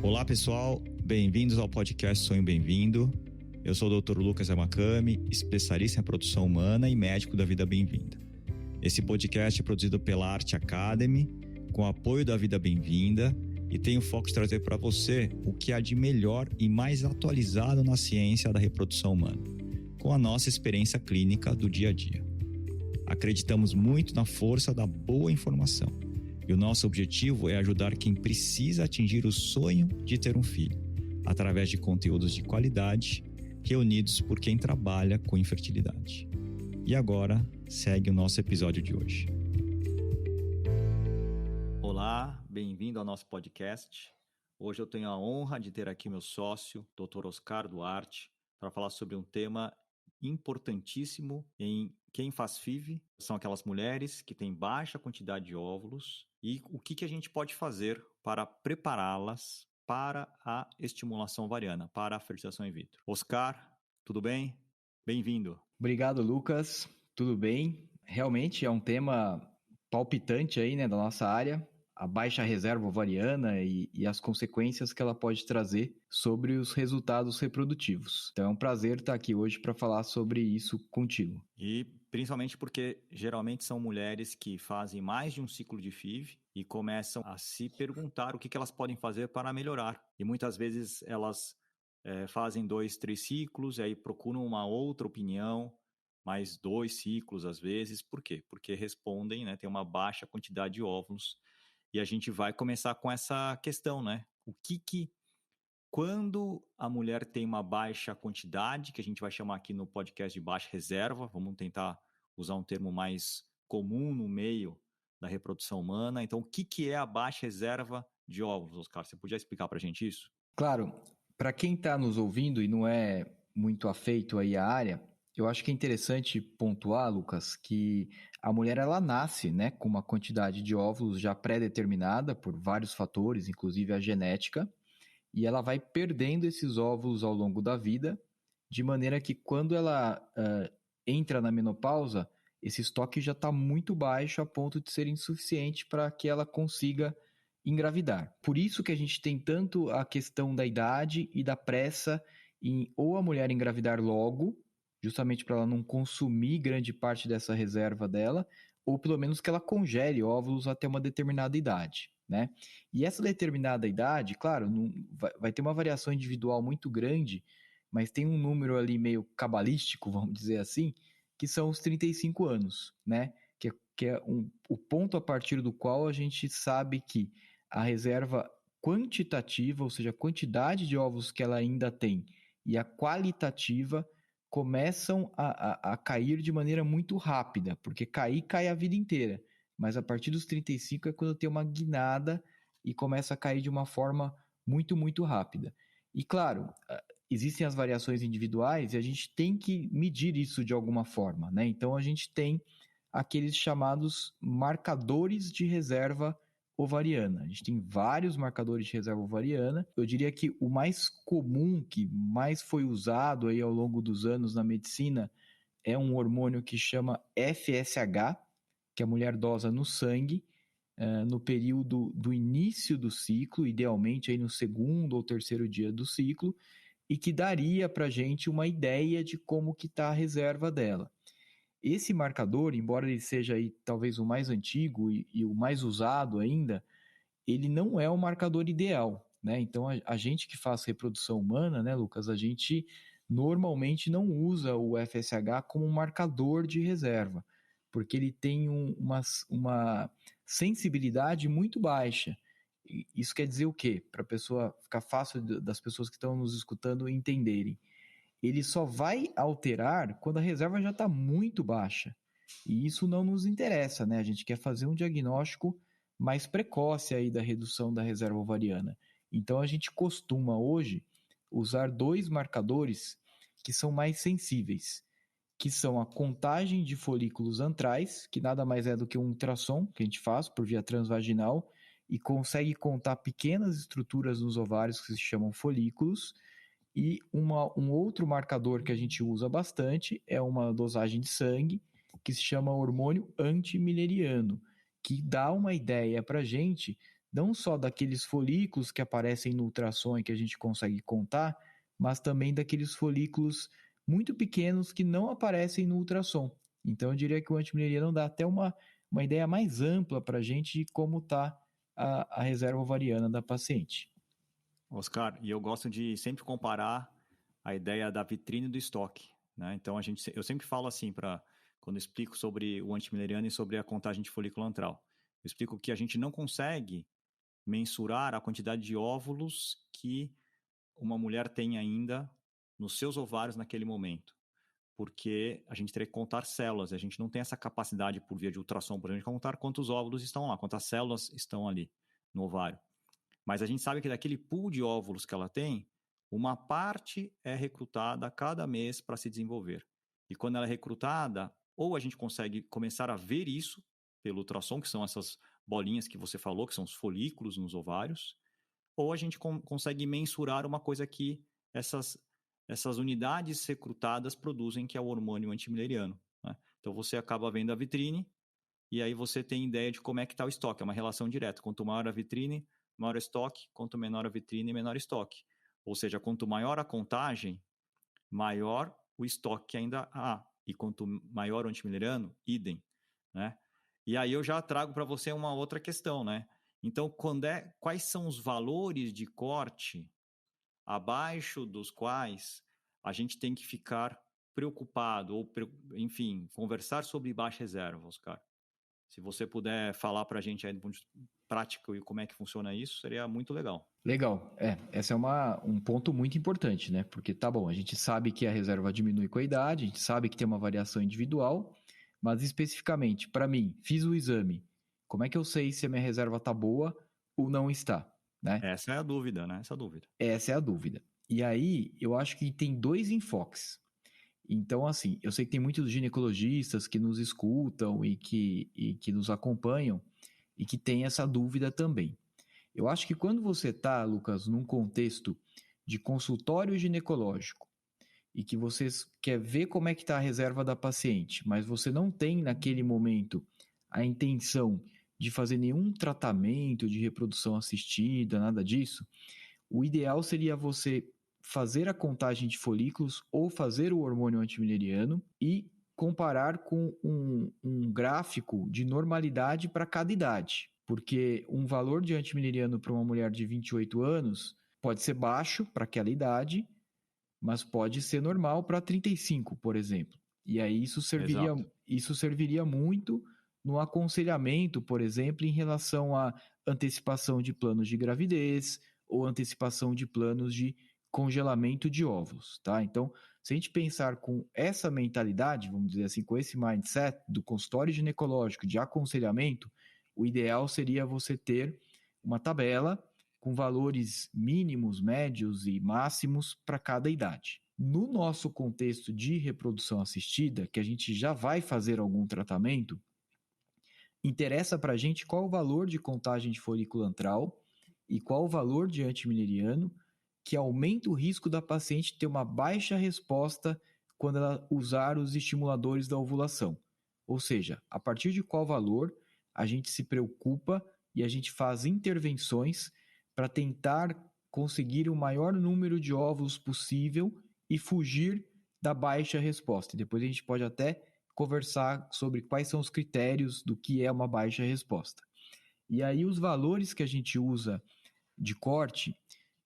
Olá pessoal, bem-vindos ao podcast Sonho Bem-vindo. Eu sou o Dr. Lucas Yamakami, especialista em produção humana e médico da Vida Bem-vinda. Esse podcast é produzido pela Arte Academy, com apoio da Vida Bem-vinda, e tem o foco de trazer para você o que há de melhor e mais atualizado na ciência da reprodução humana, com a nossa experiência clínica do dia a dia. Acreditamos muito na força da boa informação. E o nosso objetivo é ajudar quem precisa atingir o sonho de ter um filho, através de conteúdos de qualidade, reunidos por quem trabalha com infertilidade. E agora, segue o nosso episódio de hoje. Olá, bem-vindo ao nosso podcast. Hoje eu tenho a honra de ter aqui meu sócio, Dr. Oscar Duarte, para falar sobre um tema importantíssimo em quem faz FIV. São aquelas mulheres que têm baixa quantidade de óvulos e o que a gente pode fazer para prepará-las para a estimulação ovariana, para a fertilização in vitro. Oscar, tudo bem? Bem-vindo. Obrigado, Lucas. Tudo bem? Realmente é um tema palpitante aí, né, da nossa área, a baixa reserva ovariana e as consequências que ela pode trazer sobre os resultados reprodutivos. Então é um prazer estar aqui hoje para falar sobre isso contigo. E principalmente porque geralmente são mulheres que fazem mais de um ciclo de FIV e começam a se perguntar o que elas podem fazer para melhorar. E muitas vezes elas fazem 2, 3 ciclos e aí procuram uma outra opinião, mais 2 ciclos às vezes. Por quê? Porque respondem, né, tem uma baixa quantidade de óvulos. E a gente vai começar com essa questão, né? Quando a mulher tem uma baixa quantidade, que a gente vai chamar aqui no podcast de baixa reserva, vamos tentar usar um termo mais comum no meio da reprodução humana. Então, o que é a baixa reserva de óvulos, Oscar? Você podia explicar para a gente isso? Claro, para quem está nos ouvindo e não é muito afeito aí à área, eu acho que é interessante pontuar, Lucas, que a mulher ela nasce, né, com uma quantidade de óvulos já pré-determinada por vários fatores, inclusive a genética, e ela vai perdendo esses óvulos ao longo da vida, de maneira que quando ela entra na menopausa, esse estoque já está muito baixo a ponto de ser insuficiente para que ela consiga engravidar. Por isso que a gente tem tanto a questão da idade e da pressa em ou a mulher engravidar logo, justamente para ela não consumir grande parte dessa reserva dela, ou pelo menos que ela congele óvulos até uma determinada idade, né? E essa determinada idade, claro, vai ter uma variação individual muito grande, mas tem um número ali meio cabalístico, vamos dizer assim, que são os 35 anos, né? Que é o ponto a partir do qual a gente sabe que a reserva quantitativa, ou seja, a quantidade de ovos que ela ainda tem, e a qualitativa começam a cair de maneira muito rápida, porque cai a vida inteira, mas a partir dos 35 é quando tem uma guinada e começa a cair de uma forma muito, muito rápida. E claro, existem as variações individuais e a gente tem que medir isso de alguma forma, né? Então a gente tem aqueles chamados marcadores de reserva ovariana. A gente tem vários marcadores de reserva ovariana. Eu diria que o mais comum, que mais foi usado aí ao longo dos anos na medicina, é um hormônio que chama FSH, que a mulher dosa no sangue, no período do início do ciclo, idealmente aí no segundo ou terceiro dia do ciclo, e que daria para a gente uma ideia de como que está a reserva dela. Esse marcador, embora ele seja aí, talvez o mais antigo e o mais usado ainda, ele não é o marcador ideal, né? Então, a gente que faz reprodução humana, né, Lucas, a gente normalmente não usa o FSH como um marcador de reserva, porque ele tem uma sensibilidade muito baixa. Isso quer dizer o quê? Para a pessoa ficar fácil das pessoas que estão nos escutando entenderem. Ele só vai alterar quando a reserva já está muito baixa. E isso não nos interessa, né? A gente quer fazer um diagnóstico mais precoce aí da redução da reserva ovariana. Então a gente costuma hoje usar 2 marcadores que são mais sensíveis, que são a contagem de folículos antrais, que nada mais é do que um ultrassom que a gente faz por via transvaginal e consegue contar pequenas estruturas nos ovários que se chamam folículos. E um outro marcador que a gente usa bastante é uma dosagem de sangue que se chama hormônio antimileriano, que dá uma ideia para a gente não só daqueles folículos que aparecem no ultrassom e que a gente consegue contar, mas também daqueles folículos muito pequenos que não aparecem no ultrassom. Então, eu diria que o antimileriano dá até uma ideia mais ampla para a gente de como está a reserva ovariana da paciente. Oscar, e eu gosto de sempre comparar a ideia da vitrine e do estoque, né? Então, eu sempre falo assim, quando eu explico sobre o antimileriano e sobre a contagem de folículo antral. Eu explico que a gente não consegue mensurar a quantidade de óvulos que uma mulher tem ainda nos seus ovários naquele momento, porque a gente teria que contar células, a gente não tem essa capacidade por via de ultrassom, por exemplo, de contar quantos óvulos estão lá, quantas células estão ali no ovário. Mas a gente sabe que daquele pool de óvulos que ela tem, uma parte é recrutada a cada mês para se desenvolver. E quando ela é recrutada, ou a gente consegue começar a ver isso pelo ultrassom, que são essas bolinhas que você falou, que são os folículos nos ovários, ou a gente consegue mensurar uma coisa que essas unidades recrutadas produzem, que é o hormônio antimileriano, né? Então você acaba vendo a vitrine e aí você tem ideia de como é que está o estoque. É uma relação direta. Quanto maior a vitrine, maior o estoque. Quanto menor a vitrine, menor o estoque. Ou seja, quanto maior a contagem, maior o estoque que ainda há. E quanto maior o antimileriano, idem, né? E aí eu já trago para você uma outra questão, né? Então, quais são os valores de corte abaixo dos quais a gente tem que ficar preocupado ou, enfim, conversar sobre baixa reserva, Oscar? Se você puder falar para a gente aí do ponto de prático e como é que funciona isso, seria muito legal. Legal. Esse é um ponto muito importante, né? Porque tá bom, a gente sabe que a reserva diminui com a idade, a gente sabe que tem uma variação individual, mas especificamente, para mim, fiz o exame, como é que eu sei se a minha reserva tá boa ou não está, né? Essa é a dúvida, né? Essa é a dúvida. Essa é a dúvida. E aí, eu acho que tem dois enfoques. Então, assim, eu sei que tem muitos ginecologistas que nos escutam e que nos acompanham e que têm essa dúvida também. Eu acho que quando você está, Lucas, num contexto de consultório ginecológico e que você quer ver como é que está a reserva da paciente, mas você não tem naquele momento a intenção de fazer nenhum tratamento de reprodução assistida, nada disso, o ideal seria você fazer a contagem de folículos ou fazer o hormônio antimileriano e comparar com um gráfico de normalidade para cada idade. Porque um valor de antimileriano para uma mulher de 28 anos pode ser baixo para aquela idade, mas pode ser normal para 35, por exemplo. E aí isso serviria muito no aconselhamento, por exemplo, em relação à antecipação de planos de gravidez ou antecipação de planos de congelamento de óvulos, tá? Então, se a gente pensar com essa mentalidade, vamos dizer assim, com esse mindset do consultório ginecológico de aconselhamento, o ideal seria você ter uma tabela com valores mínimos, médios e máximos para cada idade. No nosso contexto de reprodução assistida, que a gente já vai fazer algum tratamento, interessa para a gente qual o valor de contagem de folículo antral e qual o valor de antimileriano, que aumenta o risco da paciente ter uma baixa resposta quando ela usar os estimuladores da ovulação. Ou seja, a partir de qual valor a gente se preocupa e a gente faz intervenções para tentar conseguir o maior número de óvulos possível e fugir da baixa resposta. E depois a gente pode até conversar sobre quais são os critérios do que é uma baixa resposta. E aí os valores que a gente usa de corte,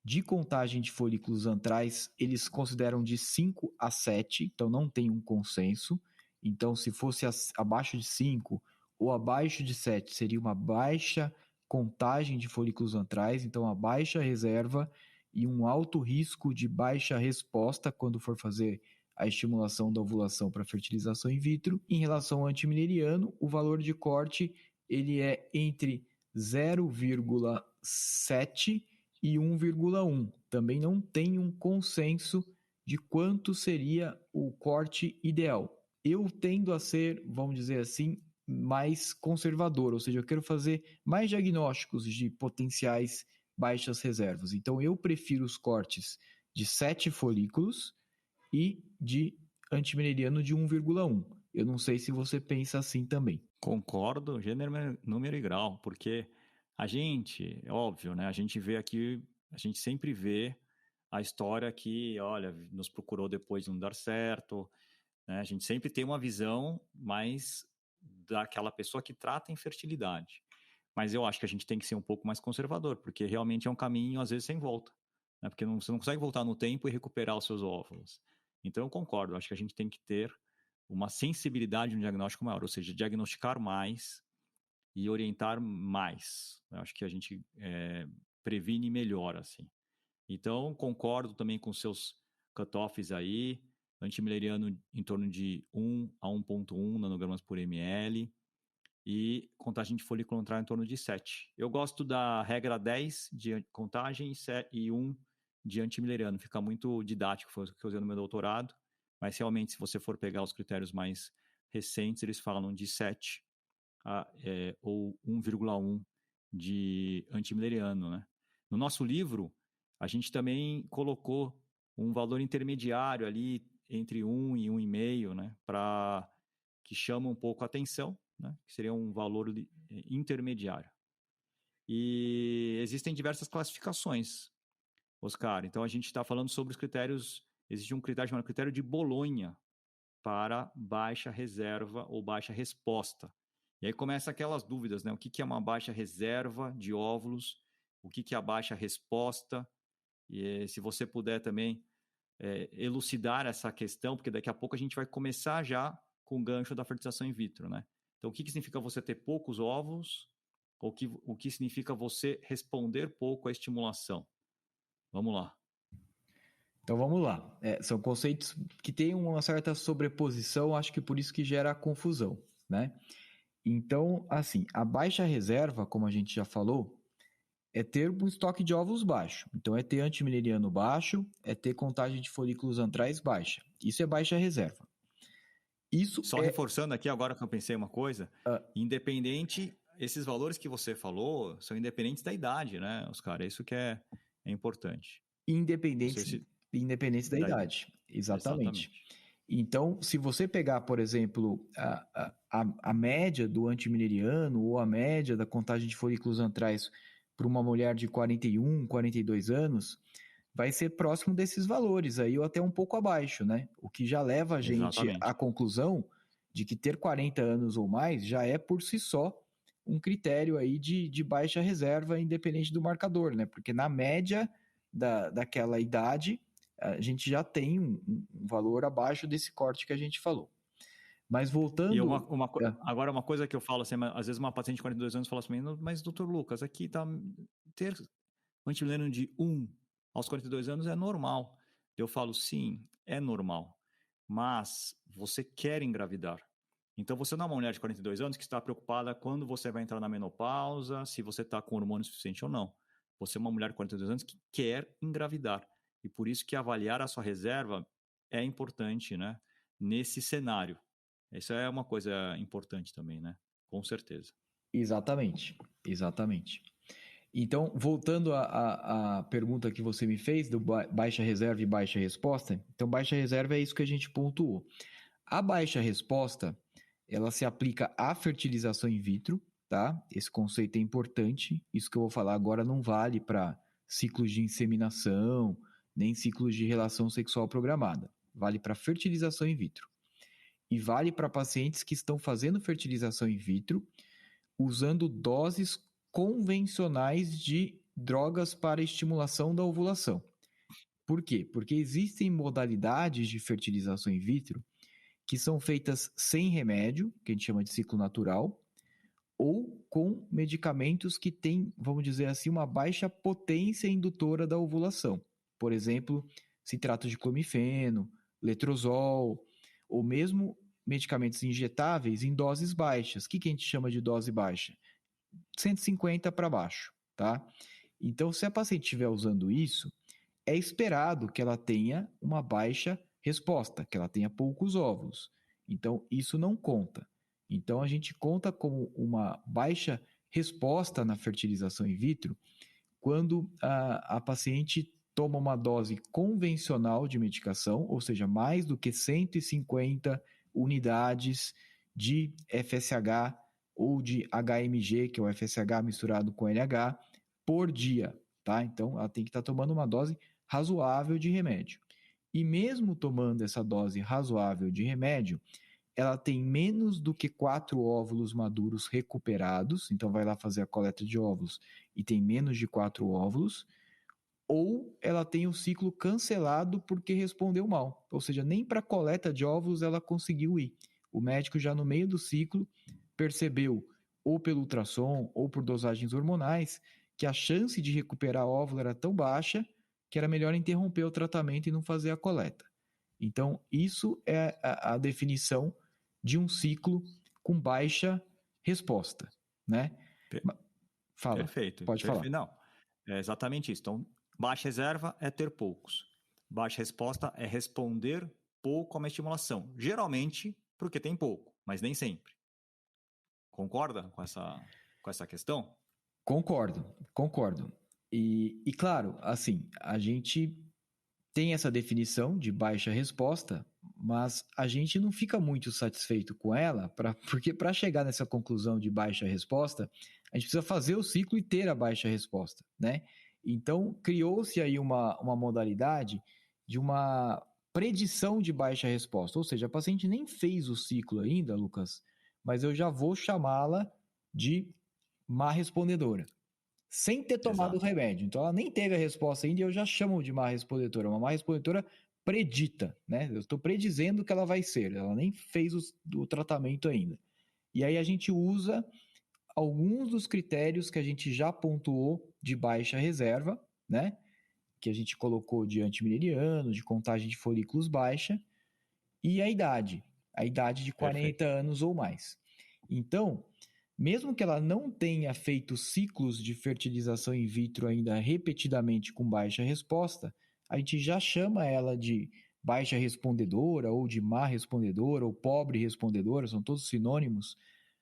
de contagem de folículos antrais, eles consideram de 5 a 7, então não tem um consenso. Então, se fosse abaixo de 5 ou abaixo de 7, seria uma baixa contagem de folículos antrais, então a baixa reserva e um alto risco de baixa resposta quando for fazer a estimulação da ovulação para fertilização in vitro. Em relação ao antimileriano, o valor de corte ele é entre 0,7 e 1,1. Também não tem um consenso de quanto seria o corte ideal. Eu tendo a ser, vamos dizer assim, mais conservador, ou seja, eu quero fazer mais diagnósticos de potenciais baixas reservas. Então, eu prefiro os cortes de 7 folículos e de antimileriano de 1,1. Eu não sei se você pensa assim também. Concordo, gênero, número e grau, porque A gente, é óbvio, né? A gente vê aqui, a gente sempre vê a história que, olha, nos procurou depois de não dar certo, né? A gente sempre tem uma visão mais daquela pessoa que trata a infertilidade. Mas eu acho que a gente tem que ser um pouco mais conservador, porque realmente é um caminho, às vezes, sem volta, né? Porque você não consegue voltar no tempo e recuperar os seus óvulos. Então, eu concordo, acho que a gente tem que ter uma sensibilidade no diagnóstico maior, ou seja, diagnosticar mais e orientar mais. Eu acho que a gente previne melhor, assim. Então, concordo também com seus cutoffs aí, antimileriano em torno de 1 a 1,1 nanogramas por ml e contagem de folículo antral em torno de 7. Eu gosto da regra 10 de contagem e 1 de antimileriano, fica muito didático, foi o que eu usei no meu doutorado, mas realmente se você for pegar os critérios mais recentes, eles falam de 7 ou 1,1 de antimileriano, né? No nosso livro, a gente também colocou um valor intermediário ali entre 1 e 1,5, né? Para que chama um pouco a atenção, né? Que seria um valor intermediário. E existem diversas classificações, Oscar. Então a gente está falando sobre os critérios. Existe um critério chamado critério de Bolonha para baixa reserva ou baixa resposta. E aí começa aquelas dúvidas, né? O que é uma baixa reserva de óvulos? O que é a baixa resposta? E se você puder também elucidar essa questão, porque daqui a pouco a gente vai começar já com o gancho da fertilização in vitro, né? Então, o que significa você ter poucos óvulos? O que significa você responder pouco à estimulação? Vamos lá. Então vamos lá. São conceitos que têm uma certa sobreposição, acho que por isso que gera confusão, né? Então, assim, a baixa reserva, como a gente já falou, é ter um estoque de óvulos baixo. Então, é ter antimileriano baixo, é ter contagem de folículos antrais baixa. Isso é baixa reserva. Isso Só reforçando aqui, agora que eu pensei uma coisa, independente, esses valores que você falou são independentes da idade, né, Oscar? É isso que é importante. Independentes da idade. Exatamente. Então, se você pegar, por exemplo, a média do antimileriano ou a média da contagem de folículos antrais para uma mulher de 41, 42 anos, vai ser próximo desses valores aí, ou até um pouco abaixo, né? O que já leva a gente à conclusão de que ter 40 anos ou mais já é por si só um critério aí de baixa reserva, independente do marcador, né? Porque na média daquela idade, a gente já tem um valor abaixo desse corte que a gente falou. Mas voltando... E agora uma coisa que eu falo, assim, às vezes uma paciente de 42 anos fala assim, mas doutor Lucas, aqui tá ter antimileriano de 1 aos 42 anos é normal. Eu falo, sim, é normal, mas você quer engravidar. Então, você não é uma mulher de 42 anos que está preocupada quando você vai entrar na menopausa, se você está com hormônio suficiente ou não. Você é uma mulher de 42 anos que quer engravidar. E por isso que avaliar a sua reserva é importante, né? Nesse cenário. Isso é uma coisa importante também, né? Com certeza. Exatamente. Então, voltando à pergunta que você me fez, do baixa reserva e baixa resposta. Então, baixa reserva é isso que a gente pontuou. A baixa resposta, ela se aplica à fertilização in vitro, tá? Esse conceito é importante. Isso que eu vou falar agora não vale para ciclos de inseminação, nem ciclos de relação sexual programada. Vale para fertilização in vitro. E vale para pacientes que estão fazendo fertilização in vitro usando doses convencionais de drogas para estimulação da ovulação. Por quê? Porque existem modalidades de fertilização in vitro que são feitas sem remédio, que a gente chama de ciclo natural, ou com medicamentos que têm, vamos dizer assim, uma baixa potência indutora da ovulação. Por exemplo, citrato de clomifeno, letrozol, ou mesmo medicamentos injetáveis em doses baixas. O que a gente chama de dose baixa? 150 para baixo, tá? Então, se a paciente estiver usando isso, é esperado que ela tenha uma baixa resposta, que ela tenha poucos óvulos. Então, isso não conta. Então, a gente conta como uma baixa resposta na fertilização in vitro quando a paciente toma uma dose convencional de medicação, ou seja, mais do que 150 unidades de FSH ou de HMG, que é o FSH misturado com LH, por dia, tá? Então, ela tem que estar tomando uma dose razoável de remédio. E mesmo tomando essa dose razoável de remédio, ela tem menos do que 4 óvulos maduros recuperados, então vai lá fazer a coleta de óvulos e tem menos de 4 óvulos, ou ela tem o ciclo cancelado porque respondeu mal, ou seja, nem para a coleta de óvulos ela conseguiu ir. O médico já no meio do ciclo percebeu, ou pelo ultrassom ou por dosagens hormonais, que a chance de recuperar óvulo era tão baixa que era melhor interromper o tratamento e não fazer a coleta. Então, isso é a definição de um ciclo com baixa resposta, né? Fala, Perfeito, pode falar. perfeito. Não, é exatamente isso. Então, baixa reserva é ter poucos. Baixa resposta é responder pouco a uma estimulação. Geralmente, porque tem pouco, mas nem sempre. Concorda com essa questão? Concordo. E claro, assim, a gente tem essa definição de baixa resposta, mas a gente não fica muito satisfeito com ela, porque para chegar nessa conclusão de baixa resposta, a gente precisa fazer o ciclo e ter a baixa resposta, né? Então, criou-se aí uma modalidade de uma predição de baixa resposta, ou seja, a paciente nem fez o ciclo ainda, Lucas, mas eu já vou chamá-la de má respondedora sem ter tomado o Exato. remédio. Então ela nem teve a resposta ainda e eu já chamo de má respondedora. Uma má respondedora predita, né? Eu estou predizendo que ela vai ser. Ela nem fez o tratamento ainda. E aí a gente usa alguns dos critérios que a gente já pontuou de baixa reserva, né? Que a gente colocou de antimineriano, de contagem de folículos baixa, e a idade de 40 Perfeito. anos ou mais. Então, mesmo que ela não tenha feito ciclos de fertilização in vitro ainda repetidamente com baixa resposta, a gente já chama ela de baixa respondedora, ou de má respondedora, ou pobre respondedora, são todos sinônimos,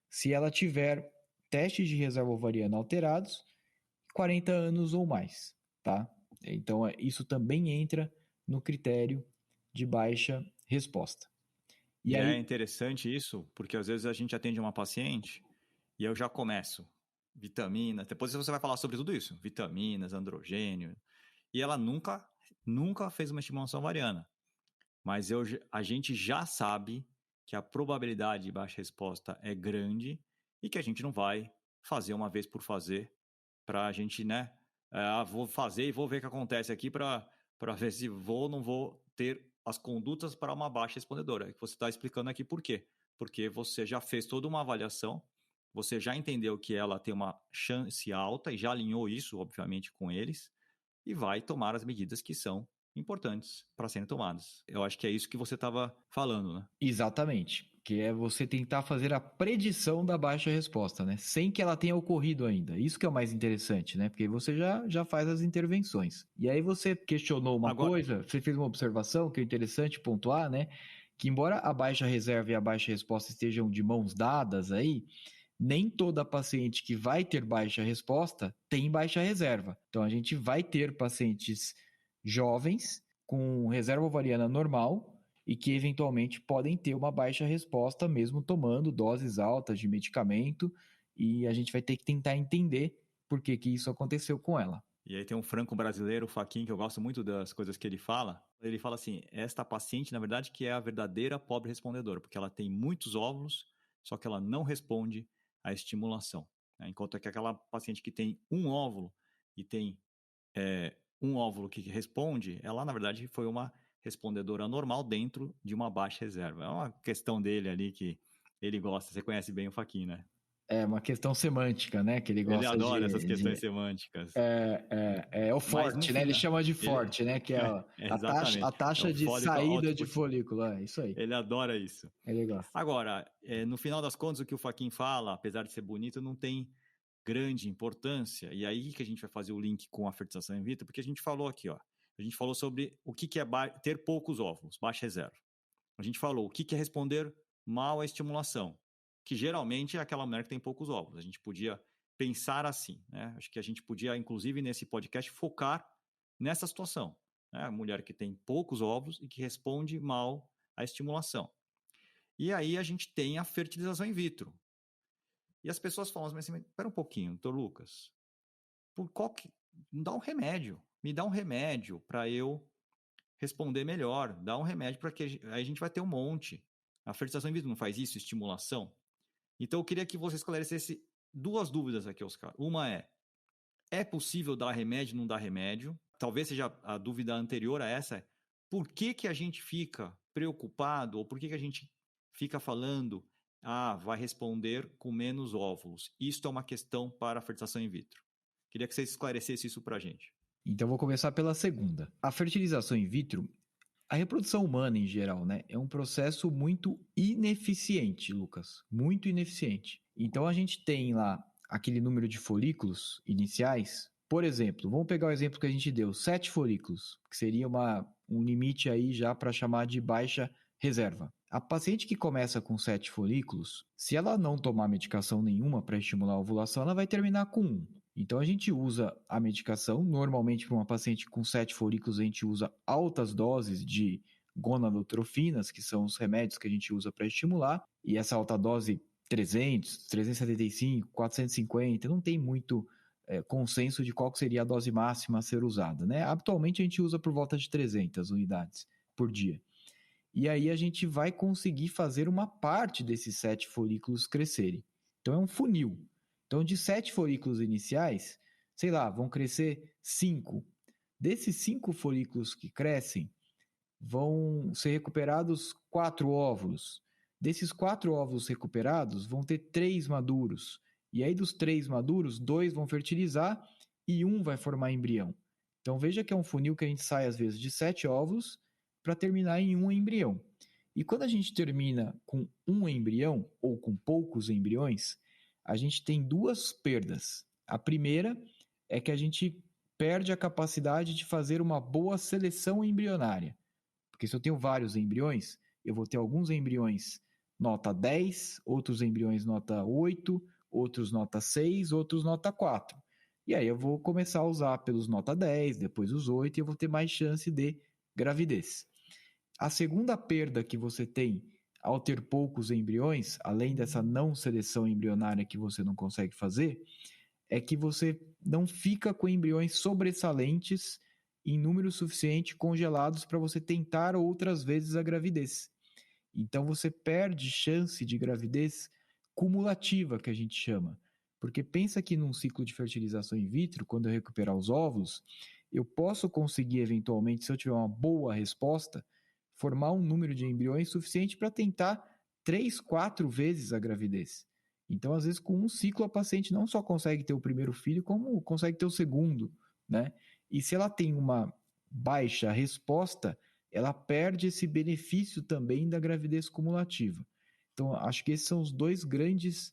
se ela tiver testes de reserva ovariana alterados, 40 anos ou mais, tá? Então, isso também entra no critério de baixa resposta. E E é aí, interessante isso, porque às vezes a gente atende uma paciente e eu já começo vitaminas, depois você vai falar sobre tudo isso, vitaminas, androgênio, e ela nunca fez uma estimulação ovariana. Mas a gente já sabe que a probabilidade de baixa resposta é grande e que a gente não vai fazer uma vez por fazer para a gente, né? Vou fazer e vou ver o que acontece aqui para ver se vou ou não vou ter as condutas para uma baixa respondedora. Que você está explicando aqui por quê? Porque você já fez toda uma avaliação, você já entendeu que ela tem uma chance alta e já alinhou isso, obviamente, com eles e vai tomar as medidas que são importantes para serem tomadas. Eu acho que é isso que você estava falando, né? exatamente, que é você tentar fazer a predição da baixa resposta, né? Sem que ela tenha ocorrido ainda. Isso que é o mais interessante, né? Porque aí você já faz as intervenções. E aí você questionou uma Agora, coisa, você fez uma observação que é interessante pontuar, né? Que embora a baixa reserva e a baixa resposta estejam de mãos dadas aí, nem toda paciente que vai ter baixa resposta tem baixa reserva. Então a gente vai ter pacientes jovens com reserva ovariana normal e que eventualmente podem ter uma baixa resposta mesmo tomando doses altas de medicamento, e a gente vai ter que tentar entender por que isso aconteceu com ela. e aí tem um franco brasileiro, o Faquin, que eu gosto muito das coisas que ele fala. Ele fala assim: esta paciente, na verdade, que é a verdadeira pobre respondedora, porque ela tem muitos óvulos, só que ela não responde à estimulação. Né? Enquanto que aquela paciente que tem um óvulo e tem um óvulo que responde, ela, na verdade, foi uma respondedora normal dentro de uma baixa reserva. É uma questão dele ali que ele gosta. Você conhece bem o Faquin, né? É uma questão semântica, né? Que ele Ele gosta adora essas questões de semânticas. é o Mas no forte, né? Ele final, chama de ele forte, né? Que é a exatamente, é o taxa de fólico saída de output. folículo. É isso aí. Ele adora isso. Ele gosta. Agora, no final das contas, o que o Faquin fala, apesar de ser bonito, não tem grande importância. E aí que a gente vai fazer o link com a fertilização in vitro, porque a gente falou aqui, ó. A gente falou sobre o que é ter poucos óvulos, baixa reserva. A gente falou o que é responder mal à estimulação, que geralmente é aquela mulher que tem poucos óvulos. A gente podia pensar assim, né? Acho que a gente podia, inclusive, nesse podcast, focar nessa situação. Né? A mulher que tem poucos óvulos e que responde mal à estimulação. E aí a gente tem a fertilização in vitro. E as pessoas falam assim, espera um pouquinho, doutor Lucas, me dá um remédio para eu responder melhor, dá um remédio para que aí a gente vai ter um monte. A fertilização in vitro não faz isso, estimulação? Então eu queria que você esclarecesse duas dúvidas aqui, Oscar. Uma é possível dar remédio, não dar remédio? Talvez seja a dúvida anterior a essa, por que a gente fica preocupado, ou por que a gente fica falando, vai responder com menos óvulos? Isto é uma questão para a fertilização in vitro. Queria que você esclarecesse isso para a gente. Então, vou começar pela segunda. A fertilização in vitro, a reprodução humana em geral, né, é um processo muito ineficiente, Lucas. Muito ineficiente. Então, a gente tem lá aquele número de folículos iniciais. Por exemplo, vamos pegar o exemplo que a gente deu, 7 folículos, que seria um limite aí já para chamar de baixa reserva. A paciente que começa com 7 folículos, se ela não tomar medicação nenhuma para estimular a ovulação, ela vai terminar com 1. Então, a gente usa a medicação, normalmente para uma paciente com 7 folículos, a gente usa altas doses de gonadotrofinas, que são os remédios que a gente usa para estimular, e essa alta dose 300, 375, 450, não tem muito consenso de qual seria a dose máxima a ser usada, né? Habitualmente a gente usa por volta de 300 unidades por dia. E aí a gente vai conseguir fazer uma parte desses 7 folículos crescerem. Então é um funil. Então de 7 folículos iniciais, sei lá, vão crescer 5. Desses 5 folículos que crescem, vão ser recuperados 4 óvulos. Desses 4 óvulos recuperados, vão ter 3 maduros. E aí dos 3 maduros, 2 vão fertilizar e 1 vai formar embrião. Então veja que é um funil que a gente sai às vezes de 7 óvulos para terminar em 1 embrião. E quando a gente termina com 1 embrião, ou com poucos embriões, a gente tem 2 perdas. A primeira é que a gente perde a capacidade de fazer uma boa seleção embrionária. Porque se eu tenho vários embriões, eu vou ter alguns embriões nota 10, outros embriões nota 8, outros nota 6, outros nota 4. E aí eu vou começar a usar pelos nota 10, depois os 8, e eu vou ter mais chance de gravidez. A segunda perda que você tem ao ter poucos embriões, além dessa não seleção embrionária que você não consegue fazer, é que você não fica com embriões sobressalentes em número suficiente congelados para você tentar outras vezes a gravidez. Então você perde chance de gravidez cumulativa, que a gente chama. Porque pensa que num ciclo de fertilização in vitro, quando eu recuperar os óvulos, eu posso conseguir eventualmente, se eu tiver uma boa resposta, formar um número de embriões suficiente para tentar 3, 4 vezes a gravidez. Então, às vezes, com um ciclo, a paciente não só consegue ter o primeiro filho, como consegue ter o segundo, né? E se ela tem uma baixa resposta, ela perde esse benefício também da gravidez cumulativa. Então, acho que esses são os 2 grandes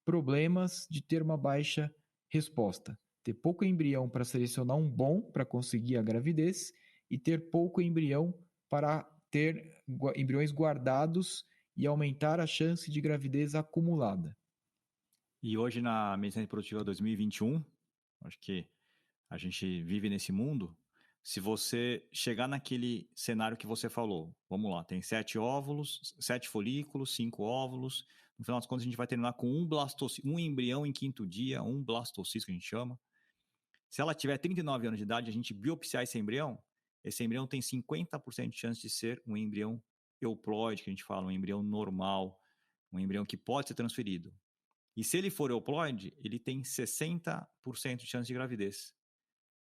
problemas de ter uma baixa resposta. Ter pouco embrião para selecionar um bom para conseguir a gravidez e ter pouco embrião para ter embriões guardados e aumentar a chance de gravidez acumulada. E hoje na medicina reprodutiva 2021, acho que a gente vive nesse mundo, se você chegar naquele cenário que você falou, vamos lá, tem 7 óvulos, 7 folículos, 5 óvulos, no final das contas a gente vai terminar com um embrião em 5º dia, um blastocisto que a gente chama. Se ela tiver 39 anos de idade, a gente biopsiar esse embrião tem 50% de chance de ser um embrião euploide, que a gente fala, um embrião normal, um embrião que pode ser transferido. E se ele for euploide, ele tem 60% de chance de gravidez.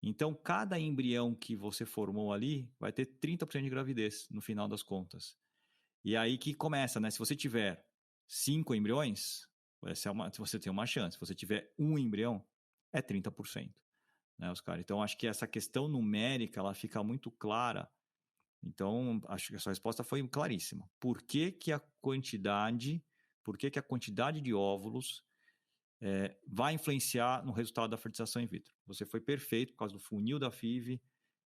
Então, cada embrião que você formou ali vai ter 30% de gravidez no final das contas. E aí que começa, né? Se você tiver 5 embriões, você tem uma chance. Se você tiver 1 embrião, é 30%. Né, Oscar? Então, acho que essa questão numérica, ela fica muito clara. Então, acho que a sua resposta foi claríssima. Por que a quantidade de óvulos vai influenciar no resultado da fertilização in vitro? Você foi perfeito por causa do funil da FIV,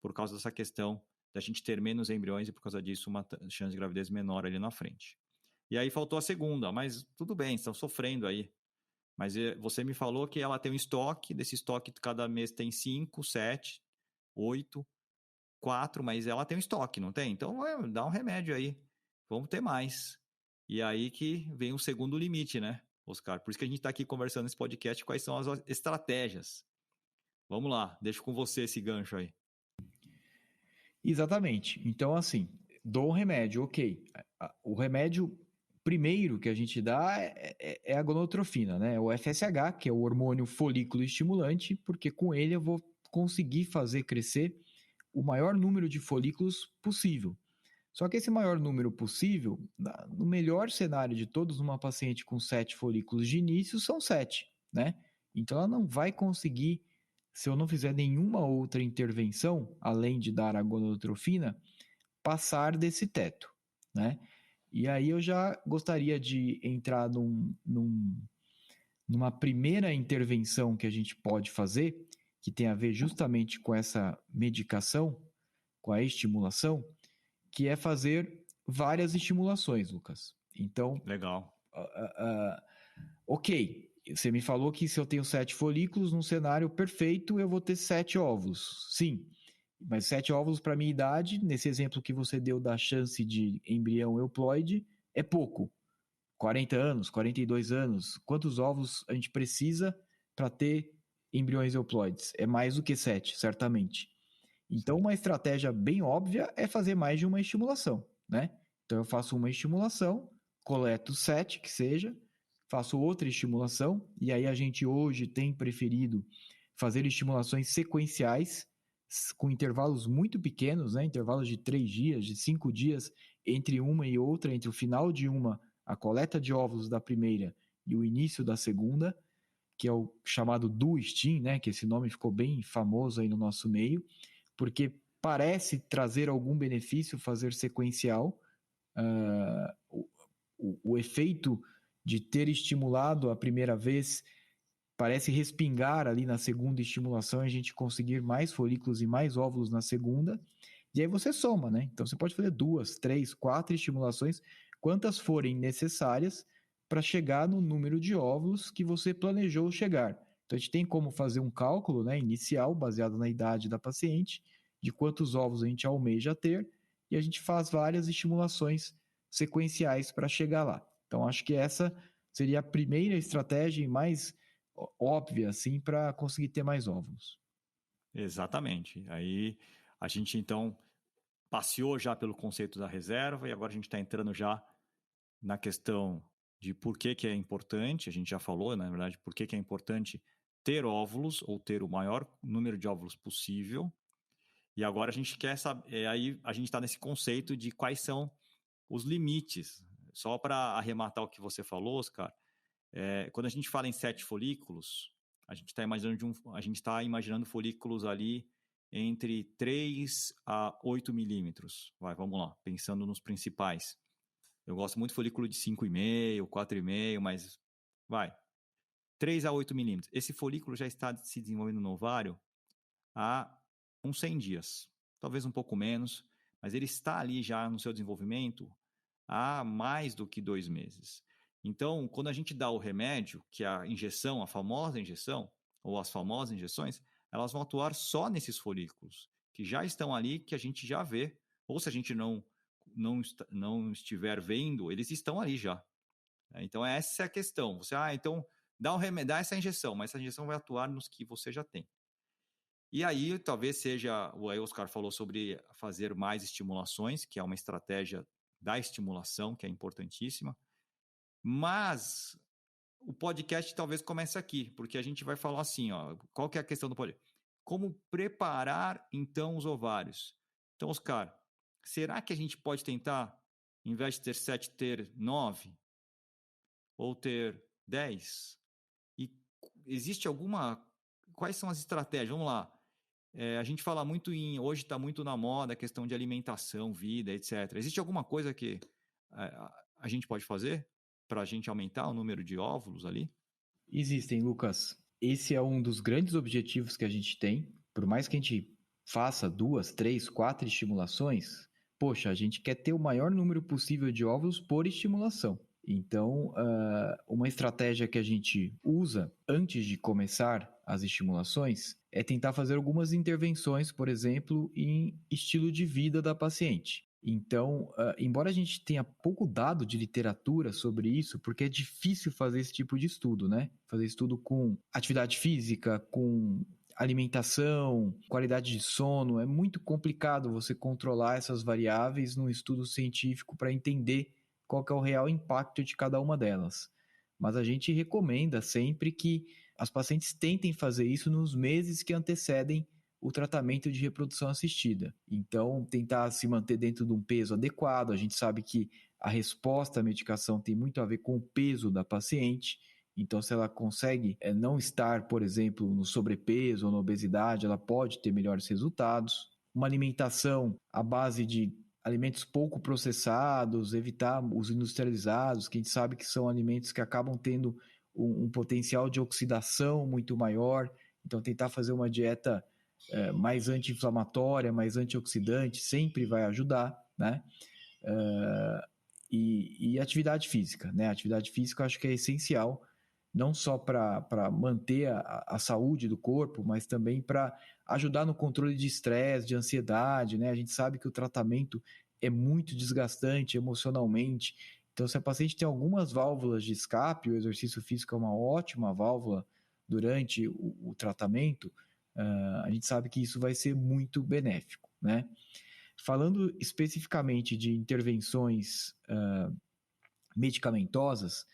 por causa dessa questão da gente ter menos embriões e por causa disso uma chance de gravidez menor ali na frente. E aí faltou a segunda, mas tudo bem, estão sofrendo aí. Mas você me falou que ela tem um estoque, desse estoque cada mês tem 5, 7, 8, 4, mas ela tem um estoque, não tem? Então dá um remédio aí, vamos ter mais. E aí que vem o segundo limite, né? Oscar. Por isso que a gente está aqui conversando nesse podcast, quais são as estratégias. Vamos lá, deixo com você esse gancho aí. Exatamente. Então, assim, dou um remédio, ok. O remédio primeiro que a gente dá é a gonotrofina, né? O FSH, que é o hormônio folículo estimulante, porque com ele eu vou conseguir fazer crescer o maior número de folículos possível. Só que esse maior número possível, no melhor cenário de todos, numa paciente com 7 folículos de início, são 7, né? Então ela não vai conseguir, se eu não fizer nenhuma outra intervenção, além de dar a gonotrofina, passar desse teto, né? E aí eu já gostaria de entrar numa primeira intervenção que a gente pode fazer, que tem a ver justamente com essa medicação, com a estimulação, que é fazer várias estimulações, Lucas. Então, legal. Ok, você me falou que se eu tenho 7 folículos, num cenário perfeito, eu vou ter 7 óvulos. Sim, mas 7 óvulos para minha idade, nesse exemplo que você deu da chance de embrião euploide, é pouco. 40 anos, 42 anos, quantos óvulos a gente precisa para ter embriões euploides? É mais do que 7, certamente. Então, uma estratégia bem óbvia é fazer mais de uma estimulação, né? Então, eu faço uma estimulação, coleto 7, que seja, faço outra estimulação, e aí a gente hoje tem preferido fazer estimulações sequenciais, com intervalos muito pequenos, né? Intervalos de 3 dias, de 5 dias, entre uma e outra, entre o final de uma, a coleta de óvulos da primeira e o início da segunda, que é o chamado DuSTIM, né? Que esse nome ficou bem famoso aí no nosso meio, porque parece trazer algum benefício fazer sequencial. O efeito de ter estimulado a primeira vez parece respingar ali na segunda estimulação e a gente conseguir mais folículos e mais óvulos na segunda. E aí você soma, né? Então você pode fazer 2, 3, 4 estimulações, quantas forem necessárias para chegar no número de óvulos que você planejou chegar. Então a gente tem como fazer um cálculo, né, inicial, baseado na idade da paciente, de quantos óvulos a gente almeja ter, e a gente faz várias estimulações sequenciais para chegar lá. Então acho que essa seria a primeira estratégia e mais óbvia, assim, para conseguir ter mais óvulos. Exatamente. Aí a gente, então, passeou já pelo conceito da reserva e agora a gente está entrando já na questão de por que é importante, a gente já falou, na verdade, por que é importante ter óvulos ou ter o maior número de óvulos possível. E agora a gente quer saber, aí a gente está nesse conceito de quais são os limites. Só para arrematar o que você falou, Oscar, quando a gente fala em 7 folículos, a gente está imaginando folículos ali entre 3 a 8 milímetros. Vamos lá, pensando nos principais. Eu gosto muito de folículo de 5,5, 4,5, mas 3 a 8 milímetros. Esse folículo já está se desenvolvendo no ovário há uns 100 dias, talvez um pouco menos, mas ele está ali já no seu desenvolvimento há mais do que 2 meses. Então, quando a gente dá o remédio, que é a injeção, a famosa injeção, ou as famosas injeções, elas vão atuar só nesses folículos, que já estão ali, que a gente já vê, ou se a gente não estiver vendo, eles estão ali já. Então, essa é a questão. Você, então, dá essa injeção, mas essa injeção vai atuar nos que você já tem. E aí, talvez seja, o Oscar falou sobre fazer mais estimulações, que é uma estratégia da estimulação, que é importantíssima. Mas o podcast talvez comece aqui, porque a gente vai falar assim, qual que é a questão do podcast? Como preparar, então, os ovários? Então, Oscar, será que a gente pode tentar, em vez de ter 7, ter 9? Ou ter 10? E existe alguma... Quais são as estratégias? Vamos lá. A gente fala muito hoje está muito na moda a questão de alimentação, vida, etc. Existe alguma coisa que a gente pode fazer para a gente aumentar o número de óvulos ali? Existem, Lucas. Esse é um dos grandes objetivos que a gente tem. Por mais que a gente faça 2, 3, 4 estimulações, poxa, a gente quer ter o maior número possível de óvulos por estimulação. Então, uma estratégia que a gente usa antes de começar as estimulações é tentar fazer algumas intervenções, por exemplo, em estilo de vida da paciente. Então, embora a gente tenha pouco dado de literatura sobre isso, porque é difícil fazer esse tipo de estudo, né? Fazer estudo com atividade física, com alimentação, qualidade de sono, é muito complicado você controlar essas variáveis num estudo científico para entender qual que é o real impacto de cada uma delas. Mas a gente recomenda sempre que as pacientes tentem fazer isso nos meses que antecedem o tratamento de reprodução assistida. Então, tentar se manter dentro de um peso adequado. A gente sabe que a resposta à medicação tem muito a ver com o peso da paciente. Então, se ela consegue não estar, por exemplo, no sobrepeso ou na obesidade, ela pode ter melhores resultados. Uma alimentação à base de alimentos pouco processados, evitar os industrializados, que a gente sabe que são alimentos que acabam tendo um potencial de oxidação muito maior. Então, tentar fazer uma dieta mais anti-inflamatória, mais antioxidante, sempre vai ajudar, né? E atividade física, né? Atividade física eu acho que é essencial, não só para manter a saúde do corpo, mas também para ajudar no controle de estresse, de ansiedade, né? A gente sabe que o tratamento é muito desgastante emocionalmente. Então, se a paciente tem algumas válvulas de escape, o exercício físico é uma ótima válvula durante o tratamento, a gente sabe que isso vai ser muito benéfico, né? Falando especificamente de intervenções medicamentosas,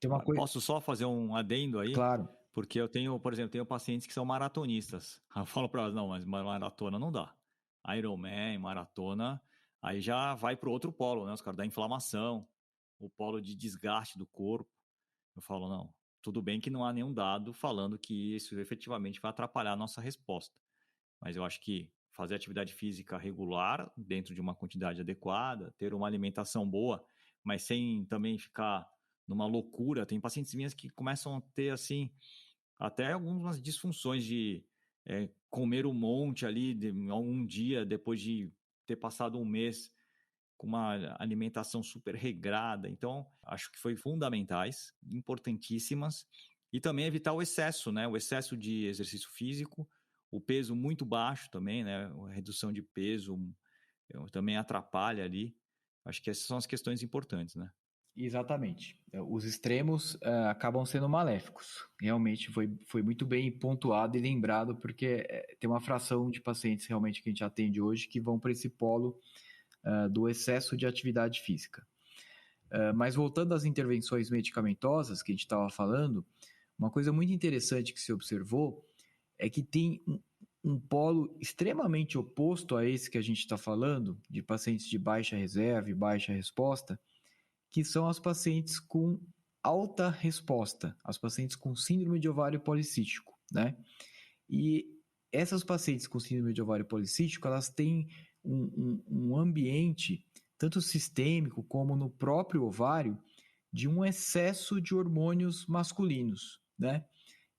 tem uma coisa... Posso só fazer um adendo aí? Claro. Porque eu tenho, por exemplo, tenho pacientes que são maratonistas. Eu falo para elas, não, mas maratona não dá. Ironman, maratona, aí já vai para o outro polo, né? Os caras da inflamação, o polo de desgaste do corpo. Eu falo, não, tudo bem que não há nenhum dado falando que isso efetivamente vai atrapalhar a nossa resposta. Mas eu acho que fazer atividade física regular, dentro de uma quantidade adequada, ter uma alimentação boa, mas sem também ficar numa loucura. Tem pacientes minhas que começam a ter, assim, até algumas disfunções de comer um monte ali um dia depois de ter passado um mês com uma alimentação super regrada. Então, acho que foi fundamentais, importantíssimas. E também evitar o excesso, né? O excesso de exercício físico, o peso muito baixo também, né? A redução de peso também atrapalha ali. Acho que essas são as questões importantes, né? Exatamente. Os extremos acabam sendo maléficos. Realmente foi muito bem pontuado e lembrado, porque tem uma fração de pacientes realmente que a gente atende hoje que vão para esse polo do excesso de atividade física. Mas voltando às intervenções medicamentosas que a gente estava falando, uma coisa muito interessante que se observou é que tem um polo extremamente oposto a esse que a gente está falando, de pacientes de baixa reserva e baixa resposta, que são as pacientes com alta resposta, as pacientes com síndrome de ovário policístico, né? E essas pacientes com síndrome de ovário policístico, elas têm um ambiente, tanto sistêmico como no próprio ovário, de um excesso de hormônios masculinos, né?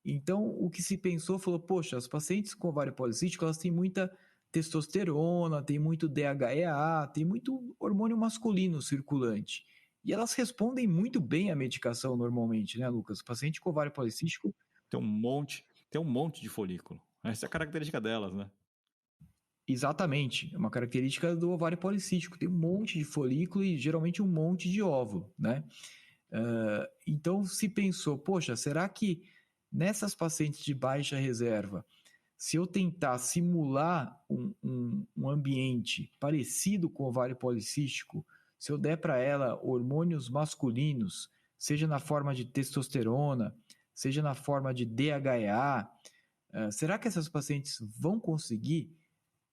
Então, o que se pensou, falou, poxa, as pacientes com ovário policístico, elas têm muita testosterona, tem muito DHEA, tem muito hormônio masculino circulante. E elas respondem muito bem à medicação normalmente, né, Lucas? O paciente com ovário policístico... Tem um monte de folículo. Essa é a característica delas, né? Exatamente, é uma característica do ovário policístico, tem um monte de folículo e geralmente um monte de óvulo, né? Então se pensou, poxa, será que nessas pacientes de baixa reserva, se eu tentar simular um ambiente parecido com o ovário policístico, se eu der para ela hormônios masculinos, seja na forma de testosterona, seja na forma de DHEA, será que essas pacientes vão conseguir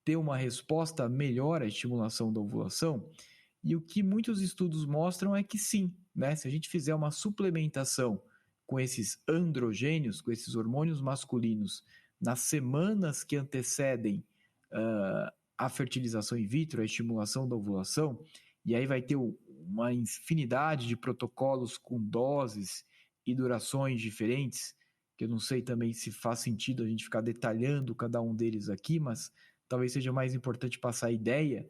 ter uma resposta melhor à estimulação da ovulação? E o que muitos estudos mostram é que sim, né? Se a gente fizer uma suplementação com esses androgênios, com esses hormônios masculinos, nas semanas que antecedem a fertilização in vitro, a estimulação da ovulação, e aí vai ter uma infinidade de protocolos com doses e durações diferentes, que eu não sei também se faz sentido a gente ficar detalhando cada um deles aqui, mas talvez seja mais importante passar a ideia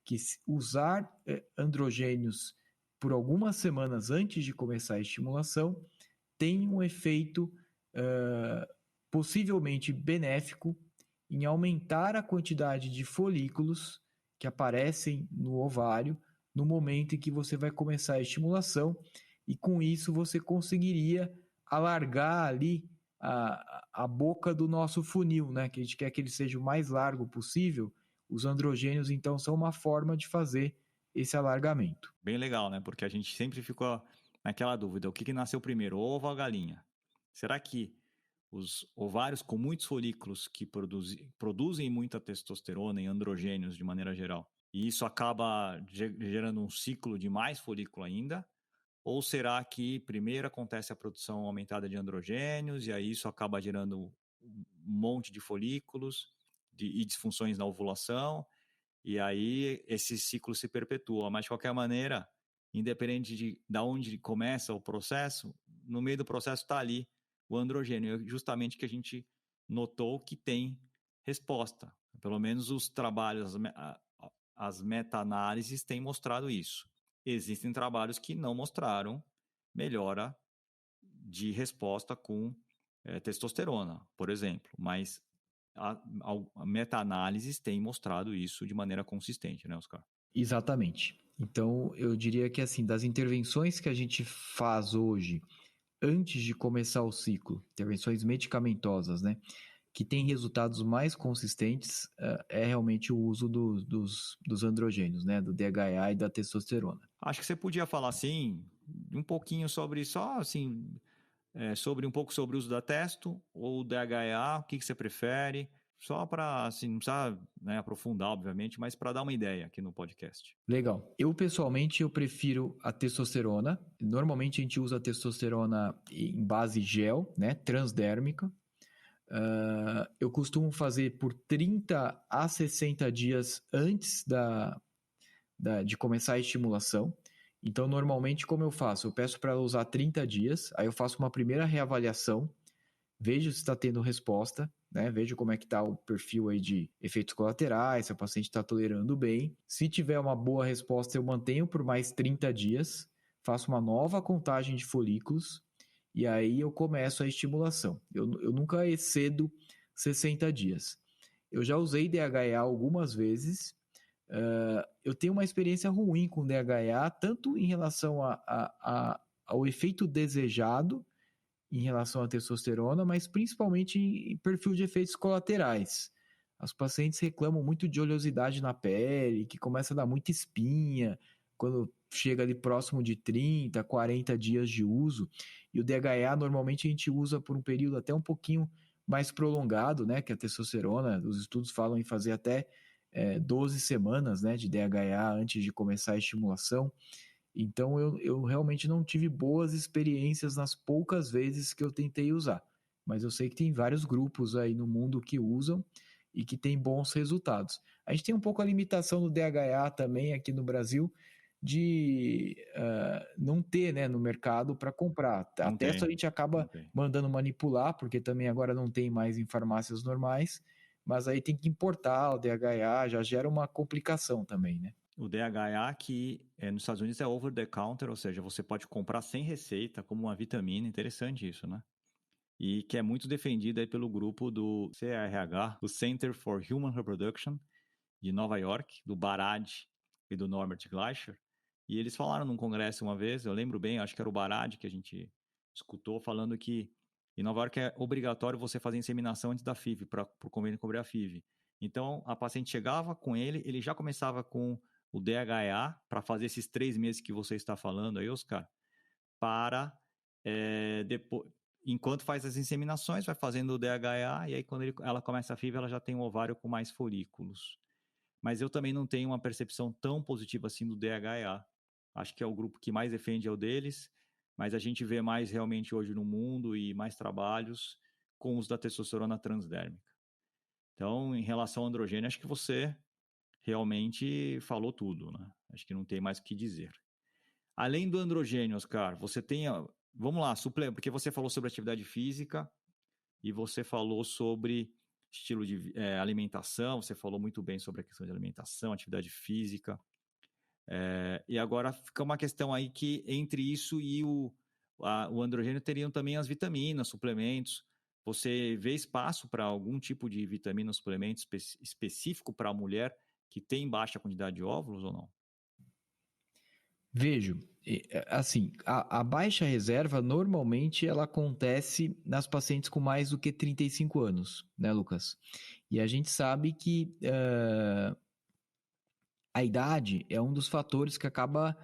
que usar androgênios por algumas semanas antes de começar a estimulação tem um efeito possivelmente benéfico em aumentar a quantidade de folículos que aparecem no ovário no momento em que você vai começar a estimulação, e com isso você conseguiria alargar ali a boca do nosso funil, né? Que a gente quer que ele seja o mais largo possível. Os androgênios, então, são uma forma de fazer esse alargamento. Bem legal, né? Porque a gente sempre ficou naquela dúvida, o que nasceu primeiro, o ovo ou a galinha? Será que os ovários com muitos folículos que produzem muita testosterona e androgênios de maneira geral, e isso acaba gerando um ciclo de mais folículo ainda? Ou será que primeiro acontece a produção aumentada de androgênios e aí isso acaba gerando um monte de folículos e disfunções na ovulação, e aí esse ciclo se perpetua? Mas de qualquer maneira, independente de onde começa o processo, no meio do processo está ali o androgênio. É justamente que a gente notou que tem resposta. Pelo menos os trabalhos, as meta-análises têm mostrado isso. Existem trabalhos que não mostraram melhora de resposta com testosterona, por exemplo, mas a meta-análises tem mostrado isso de maneira consistente, né, Oscar? Exatamente. Então, eu diria que, assim, das intervenções que a gente faz hoje, antes de começar o ciclo, intervenções medicamentosas, né, que tem resultados mais consistentes, é realmente o uso dos androgênios, né, do DHA e da testosterona. Acho que você podia falar, assim, um pouquinho sobre, só assim, sobre um pouco sobre o uso da testo ou DHA, o que você prefere, só para, assim, não precisa, né, aprofundar, obviamente, mas para dar uma ideia aqui no podcast. Legal. Eu, pessoalmente, eu prefiro a testosterona. Normalmente, a gente usa a testosterona em base gel, né, transdérmica. Eu costumo fazer por 30 a 60 dias antes de começar a estimulação. Então, normalmente, como eu faço? Eu peço para ela usar 30 dias, aí eu faço uma primeira reavaliação, vejo se está tendo resposta, né? Vejo como é que está o perfil aí de efeitos colaterais, se o paciente está tolerando bem. Se tiver uma boa resposta, eu mantenho por mais 30 dias, faço uma nova contagem de folículos e aí eu começo a estimulação. Eu nunca excedo 60 dias. Eu já usei DHA algumas vezes. Eu tenho uma experiência ruim com DHA, tanto em relação ao efeito desejado, em relação à testosterona, mas principalmente em perfil de efeitos colaterais. Os pacientes reclamam muito de oleosidade na pele, que começa a dar muita espinha, quando chega ali próximo de 30, 40 dias de uso. E o DHA normalmente a gente usa por um período até um pouquinho mais prolongado, né? Que a testosterona, os estudos falam em fazer até 12 semanas, né, de DHA antes de começar a estimulação. Então eu realmente não tive boas experiências nas poucas vezes que eu tentei usar. Mas eu sei que tem vários grupos aí no mundo que usam e que tem bons resultados. A gente tem um pouco a limitação do DHA também aqui no Brasil de não ter, né, no mercado para comprar. A Testo a gente acaba mandando manipular, porque também agora não tem mais em farmácias normais, mas aí tem que importar o DHA, já gera uma complicação também, né? O DHA que nos Estados Unidos é over the counter, ou seja, você pode comprar sem receita como uma vitamina. Interessante isso, né? E que é muito defendido aí pelo grupo do CRH, o Center for Human Reproduction de Nova York, do Barad e do Norbert Gleicher. E eles falaram num congresso uma vez, eu lembro bem, acho que era o Barad que a gente escutou, falando que em Nova York é obrigatório você fazer inseminação antes da FIV, para o convênio cobrir a FIV. Então, a paciente chegava com ele já começava com o DHA para fazer esses 3 meses que você está falando aí, Oscar, para depois, enquanto faz as inseminações, vai fazendo o DHA, e aí quando ela começa a FIV, ela já tem um ovário com mais folículos. Mas eu também não tenho uma percepção tão positiva assim do DHA. Acho que é o grupo que mais defende é o deles, mas a gente vê mais realmente hoje no mundo e mais trabalhos com os da testosterona transdérmica. Então, em relação ao androgênio, acho que você realmente falou tudo, né? Acho que não tem mais o que dizer. Além do androgênio, Oscar, você tem... Vamos lá, porque você falou sobre atividade física e você falou sobre estilo de alimentação, você falou muito bem sobre a questão de alimentação, atividade física. E agora fica uma questão aí que entre isso e o androgênio teriam também as vitaminas, suplementos. Você vê espaço para algum tipo de vitamina, suplemento específico para a mulher que tem baixa quantidade de óvulos ou não? Vejo, assim, a baixa reserva normalmente ela acontece nas pacientes com mais do que 35 anos, né, Lucas? E a gente sabe que a idade é um dos fatores que acaba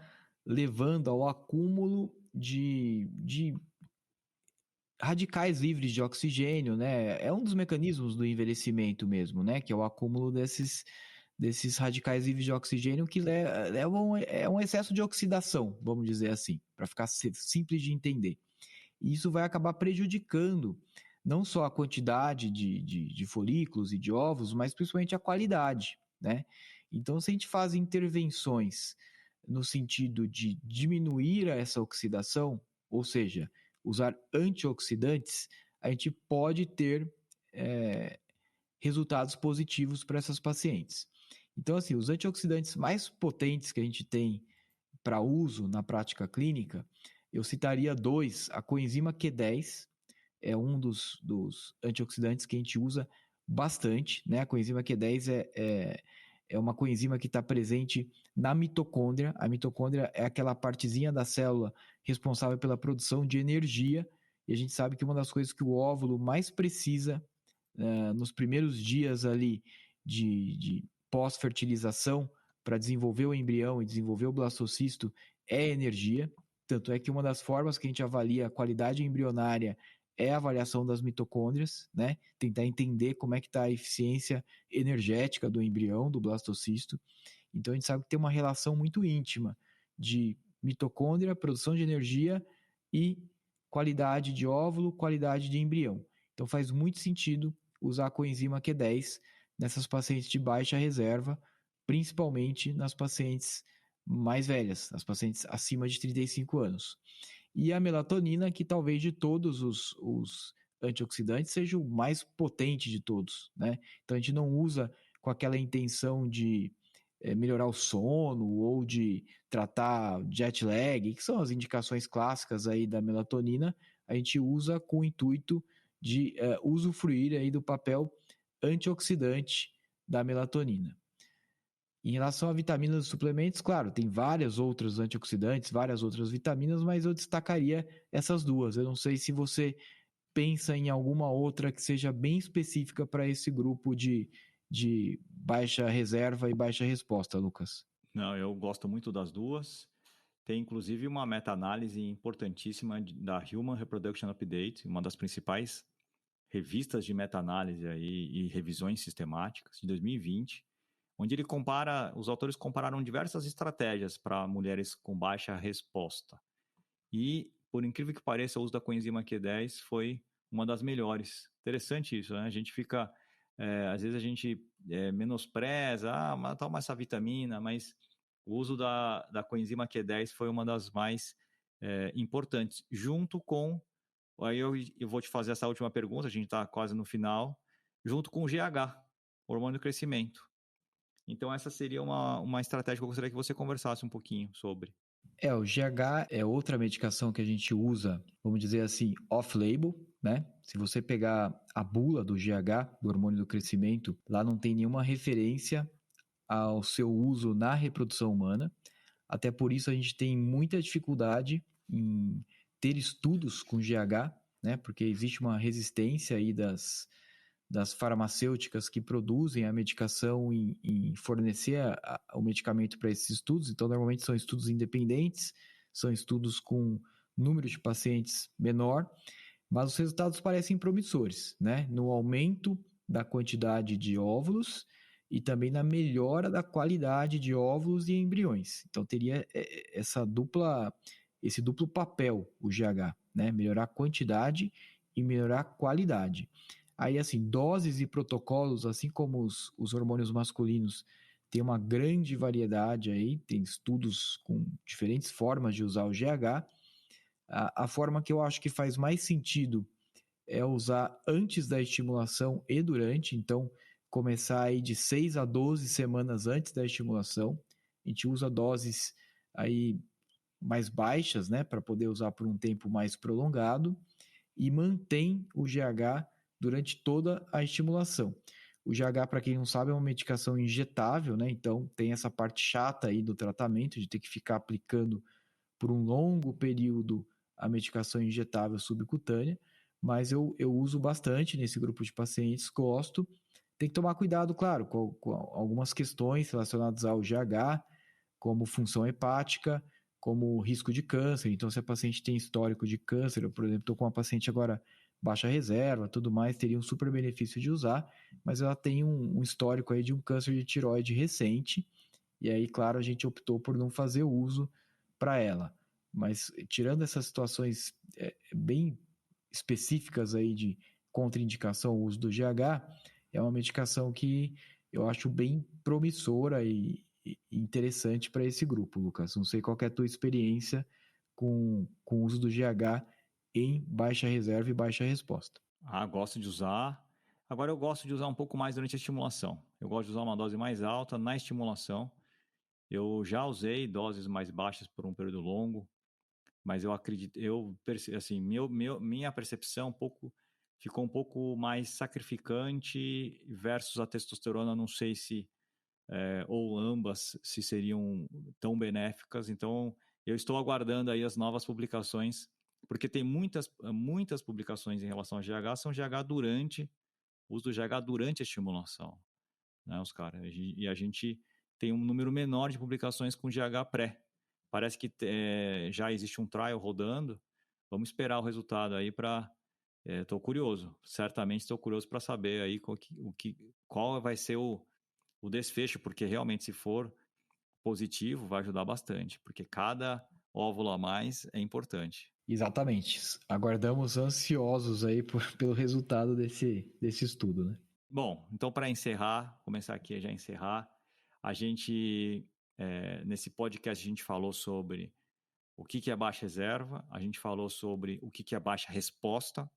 levando ao acúmulo de radicais livres de oxigênio, né? É um dos mecanismos do envelhecimento mesmo, né? Que é o acúmulo desses radicais livres de oxigênio que é um excesso de oxidação, vamos dizer assim, para ficar simples de entender. E isso vai acabar prejudicando não só a quantidade de folículos e de ovos, mas principalmente a qualidade, né? Então, se a gente faz intervenções no sentido de diminuir essa oxidação, ou seja, usar antioxidantes, a gente pode ter resultados positivos para essas pacientes. Então, assim, os antioxidantes mais potentes que a gente tem para uso na prática clínica, eu citaria dois: a coenzima Q10 é um dos antioxidantes que a gente usa bastante, né? A coenzima Q10 é uma coenzima que está presente na mitocôndria. A mitocôndria é aquela partezinha da célula responsável pela produção de energia, e a gente sabe que uma das coisas que o óvulo mais precisa nos primeiros dias ali de pós-fertilização para desenvolver o embrião e desenvolver o blastocisto é energia. Tanto é que uma das formas que a gente avalia a qualidade embrionária é a avaliação das mitocôndrias, né? Tentar entender como é que está a eficiência energética do embrião, do blastocisto. Então a gente sabe que tem uma relação muito íntima de mitocôndria, produção de energia e qualidade de óvulo, qualidade de embrião. Então faz muito sentido usar a coenzima Q10 nessas pacientes de baixa reserva, principalmente nas pacientes mais velhas, nas pacientes acima de 35 anos. E a melatonina, que talvez de todos os antioxidantes seja o mais potente de todos, né? Então a gente não usa com aquela intenção de melhorar o sono ou de tratar jet lag, que são as indicações clássicas aí da melatonina. A gente usa com o intuito de usufruir aí do papel antioxidante da melatonina. Em relação a vitaminas e suplementos, claro, tem várias outras antioxidantes, várias outras vitaminas, mas eu destacaria essas duas. Eu não sei se você pensa em alguma outra que seja bem específica para esse grupo de baixa reserva e baixa resposta, Lucas. Não, eu gosto muito das duas. Tem inclusive uma meta-análise importantíssima da Human Reproduction Update, uma das principais revistas de meta-análise e revisões sistemáticas de 2020, onde os autores compararam diversas estratégias para mulheres com baixa resposta. E, por incrível que pareça, o uso da coenzima Q10 foi uma das melhores. Interessante isso, né? A gente fica, às vezes a gente menospreza, mas toma essa vitamina, mas o uso da coenzima Q10 foi uma das mais importantes, junto com, aí eu vou te fazer essa última pergunta, a gente está quase no final, junto com o GH, hormônio do crescimento. Então essa seria uma estratégia que eu gostaria que você conversasse um pouquinho sobre. O GH é outra medicação que a gente usa, vamos dizer assim, off-label, né? Se você pegar a bula do GH, do hormônio do crescimento, lá não tem nenhuma referência ao seu uso na reprodução humana. Até por isso a gente tem muita dificuldade em ter estudos com GH, né? Porque existe uma resistência aí das farmacêuticas que produzem a medicação em fornecer o medicamento para esses estudos. Então, normalmente são estudos independentes, são estudos com número de pacientes menor, mas os resultados parecem promissores, né? No aumento da quantidade de óvulos e também na melhora da qualidade de óvulos e embriões. Então, teria esse duplo papel, o GH, né? Melhorar a quantidade e melhorar a qualidade. Aí, assim, doses e protocolos, assim como os hormônios masculinos, tem uma grande variedade aí, tem estudos com diferentes formas de usar o GH. A forma que eu acho que faz mais sentido é usar antes da estimulação e durante, então começar aí de 6 a 12 semanas antes da estimulação. A gente usa doses aí mais baixas, né, para poder usar por um tempo mais prolongado e mantém o GH durante toda a estimulação. O GH, para quem não sabe, é uma medicação injetável, né? Então tem essa parte chata aí do tratamento, de ter que ficar aplicando por um longo período a medicação injetável subcutânea, mas eu uso bastante nesse grupo de pacientes, gosto. Tem que tomar cuidado, claro, com algumas questões relacionadas ao GH, como função hepática, como risco de câncer. Então, se a paciente tem histórico de câncer, eu, por exemplo, estou com uma paciente agora baixa reserva, tudo mais, teria um super benefício de usar, mas ela tem um histórico aí de um câncer de tireoide recente, e aí, claro, a gente optou por não fazer uso para ela. Mas tirando essas situações bem específicas aí de contraindicação ao uso do GH, é uma medicação que eu acho bem promissora e interessante para esse grupo, Lucas. Não sei qual é a tua experiência com o uso do GH em baixa reserva e baixa resposta. Gosto de usar. Agora eu gosto de usar um pouco mais durante a estimulação. Eu gosto de usar uma dose mais alta na estimulação. Eu já usei doses mais baixas por um período longo, mas eu acredito, assim, minha percepção ficou um pouco mais sacrificante versus a testosterona. Não sei se ou ambas se seriam tão benéficas. Então, eu estou aguardando aí as novas publicações, porque tem muitas publicações em relação ao GH, são GH durante, uso do GH durante a estimulação, né, Oscar? E a gente tem um número menor de publicações com GH pré. Parece que já existe um trial rodando. Vamos esperar o resultado aí para... Estou curioso, certamente estou curioso para saber aí qual vai ser o desfecho, porque realmente, se for positivo, vai ajudar bastante, porque cada óvulo a mais é importante. Exatamente. Aguardamos ansiosos aí pelo resultado desse estudo, né? Bom, então para encerrar, começar aqui a já encerrar, a gente, nesse podcast a gente falou sobre o que é baixa reserva, a gente falou sobre o que é baixa resposta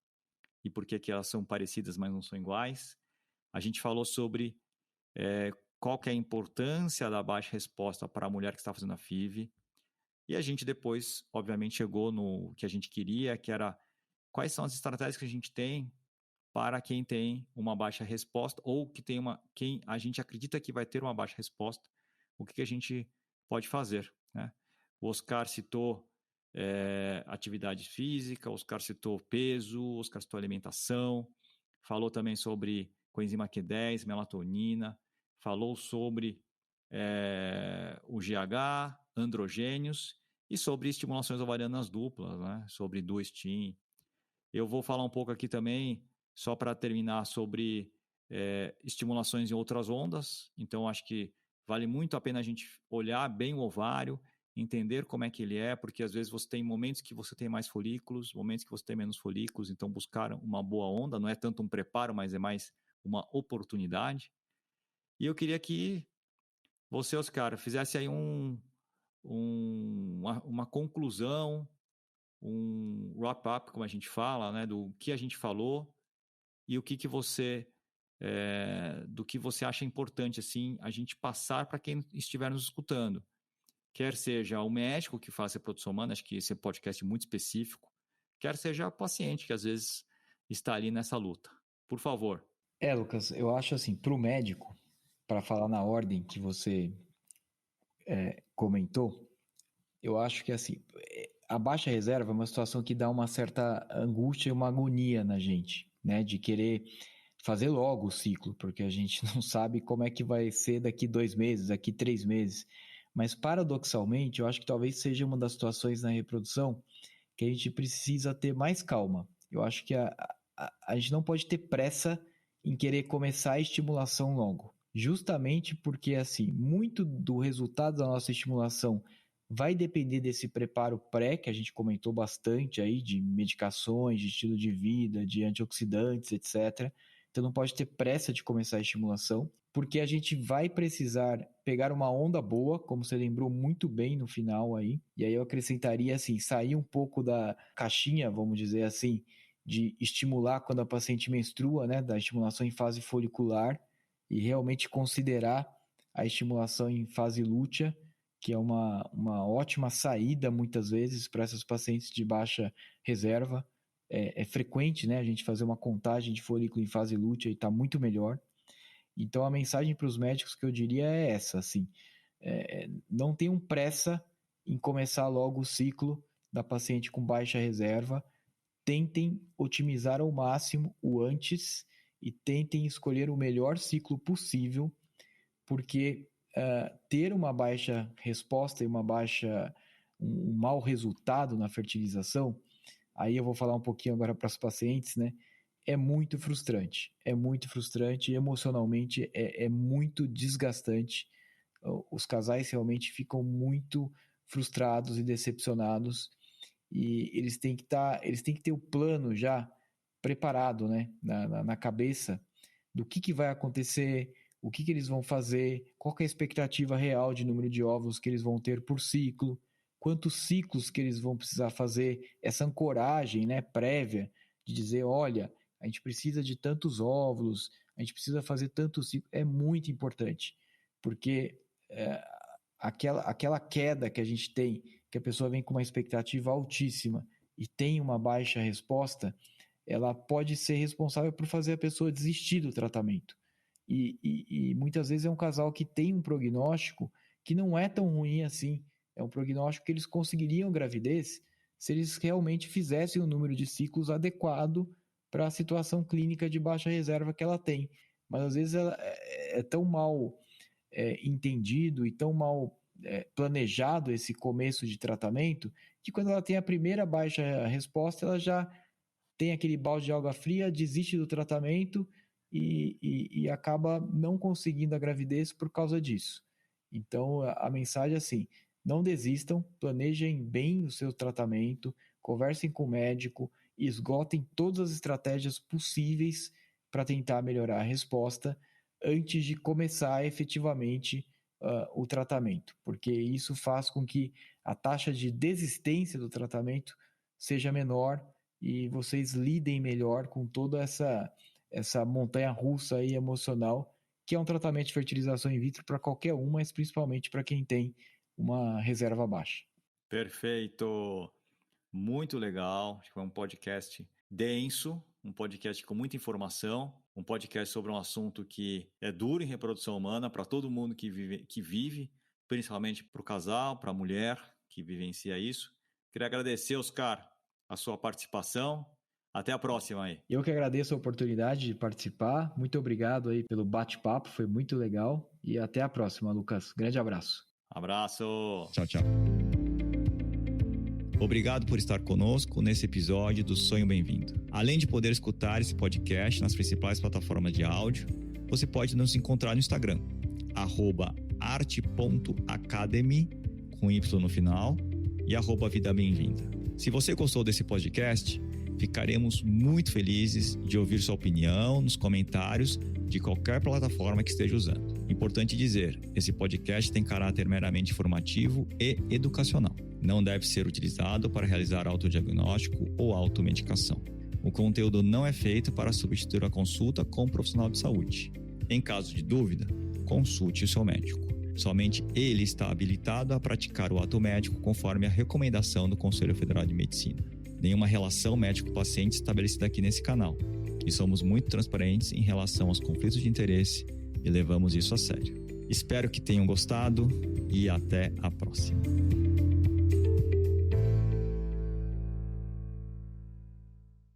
e por que elas são parecidas, mas não são iguais. A gente falou sobre qual que é a importância da baixa resposta para a mulher que está fazendo a FIV. E a gente depois, obviamente, chegou no que a gente queria, que era quais são as estratégias que a gente tem para quem tem uma baixa resposta ou quem a gente acredita que vai ter uma baixa resposta, o que a gente pode fazer, né? O Oscar citou atividade física, o Oscar citou peso, o Oscar citou alimentação, falou também sobre coenzima Q10, melatonina, falou sobre o GH, androgênios e sobre estimulações ovarianas duplas, né? Sobre duostin. Eu vou falar um pouco aqui também, só para terminar, sobre estimulações em outras ondas. Então, acho que vale muito a pena a gente olhar bem o ovário, entender como é que ele é, porque às vezes você tem momentos que você tem mais folículos, momentos que você tem menos folículos, então buscar uma boa onda não é tanto um preparo, mas é mais uma oportunidade. E eu queria que você, Oscar, fizesse aí uma conclusão, um wrap-up, como a gente fala, né, do que a gente falou e o que você do que você acha importante assim a gente passar para quem estiver nos escutando, quer seja o médico que faz reprodução humana, acho que esse é um podcast muito específico, quer seja o paciente que às vezes está ali nessa luta. Por favor. Lucas, eu acho assim, para o médico, para falar na ordem que você comentou, eu acho que assim, a baixa reserva é uma situação que dá uma certa angústia e uma agonia na gente, né? De querer fazer logo o ciclo, porque a gente não sabe como é que vai ser daqui 2 meses, daqui 3 meses. Mas paradoxalmente, eu acho que talvez seja uma das situações na reprodução que a gente precisa ter mais calma. Eu acho que a gente não pode ter pressa em querer começar a estimulação logo. Justamente porque, assim, muito do resultado da nossa estimulação vai depender desse preparo pré, que a gente comentou bastante aí, de medicações, de estilo de vida, de antioxidantes, etc. Então não pode ter pressa de começar a estimulação, porque a gente vai precisar pegar uma onda boa, como você lembrou muito bem no final aí, e aí eu acrescentaria assim, sair um pouco da caixinha, vamos dizer assim, de estimular quando a paciente menstrua, né, da estimulação em fase folicular, e realmente considerar a estimulação em fase lútea, que é uma ótima saída, muitas vezes, para essas pacientes de baixa reserva. É frequente, né, a gente fazer uma contagem de folículo em fase lútea e está muito melhor. Então, a mensagem para os médicos que eu diria é essa, assim, não tenham pressa em começar logo o ciclo da paciente com baixa reserva, tentem otimizar ao máximo o antes e tentem escolher o melhor ciclo possível, porque ter uma baixa resposta e um mau resultado na fertilização, aí eu vou falar um pouquinho agora para os pacientes, né? É muito frustrante e emocionalmente é muito desgastante. Os casais realmente ficam muito frustrados e decepcionados e eles têm que ter o plano já preparado, né, na cabeça do que vai acontecer, o que eles vão fazer, qual que é a expectativa real de número de óvulos que eles vão ter por ciclo, quantos ciclos que eles vão precisar fazer, essa ancoragem, né, prévia de dizer, olha, a gente precisa de tantos óvulos, a gente precisa fazer tantos ciclos, é muito importante, porque aquela queda que a gente tem, que a pessoa vem com uma expectativa altíssima e tem uma baixa resposta, ela pode ser responsável por fazer a pessoa desistir do tratamento. E muitas vezes é um casal que tem um prognóstico que não é tão ruim assim, é um prognóstico que eles conseguiriam gravidez se eles realmente fizessem o número de ciclos adequado para a situação clínica de baixa reserva que ela tem. Mas às vezes ela é tão mal entendido e tão mal planejado esse começo de tratamento, que quando ela tem a primeira baixa resposta, ela já tem aquele balde de água fria, desiste do tratamento e acaba não conseguindo a gravidez por causa disso. Então, a mensagem é assim, não desistam, planejem bem o seu tratamento, conversem com o médico, esgotem todas as estratégias possíveis para tentar melhorar a resposta antes de começar efetivamente o tratamento, porque isso faz com que a taxa de desistência do tratamento seja menor e vocês lidem melhor com toda essa montanha-russa aí emocional, que é um tratamento de fertilização in vitro para qualquer um, mas principalmente para quem tem uma reserva baixa. Perfeito! Muito legal. Acho que foi um podcast denso, um podcast com muita informação, um podcast sobre um assunto que é duro em reprodução humana para todo mundo que vive, principalmente para o casal, para a mulher que vivencia isso. Queria agradecer, Oscar, a sua participação. Até a próxima aí. Eu que agradeço a oportunidade de participar. Muito obrigado aí pelo bate-papo, foi muito legal. E até a próxima, Lucas. Grande abraço. Abraço. Tchau, tchau. Obrigado por estar conosco nesse episódio do Sonho Bem-vindo. Além de poder escutar esse podcast nas principais plataformas de áudio, você pode nos encontrar no Instagram, @arte.academy, com Y no final, e @Vida Bem-vinda. Se você gostou desse podcast, ficaremos muito felizes de ouvir sua opinião nos comentários de qualquer plataforma que esteja usando. Importante dizer, esse podcast tem caráter meramente informativo e educacional. Não deve ser utilizado para realizar autodiagnóstico ou automedicação. O conteúdo não é feito para substituir a consulta com um profissional de saúde. Em caso de dúvida, consulte o seu médico. Somente ele está habilitado a praticar o ato médico conforme a recomendação do Conselho Federal de Medicina. Nenhuma relação médico-paciente estabelecida aqui nesse canal. E somos muito transparentes em relação aos conflitos de interesse e levamos isso a sério. Espero que tenham gostado e até a próxima.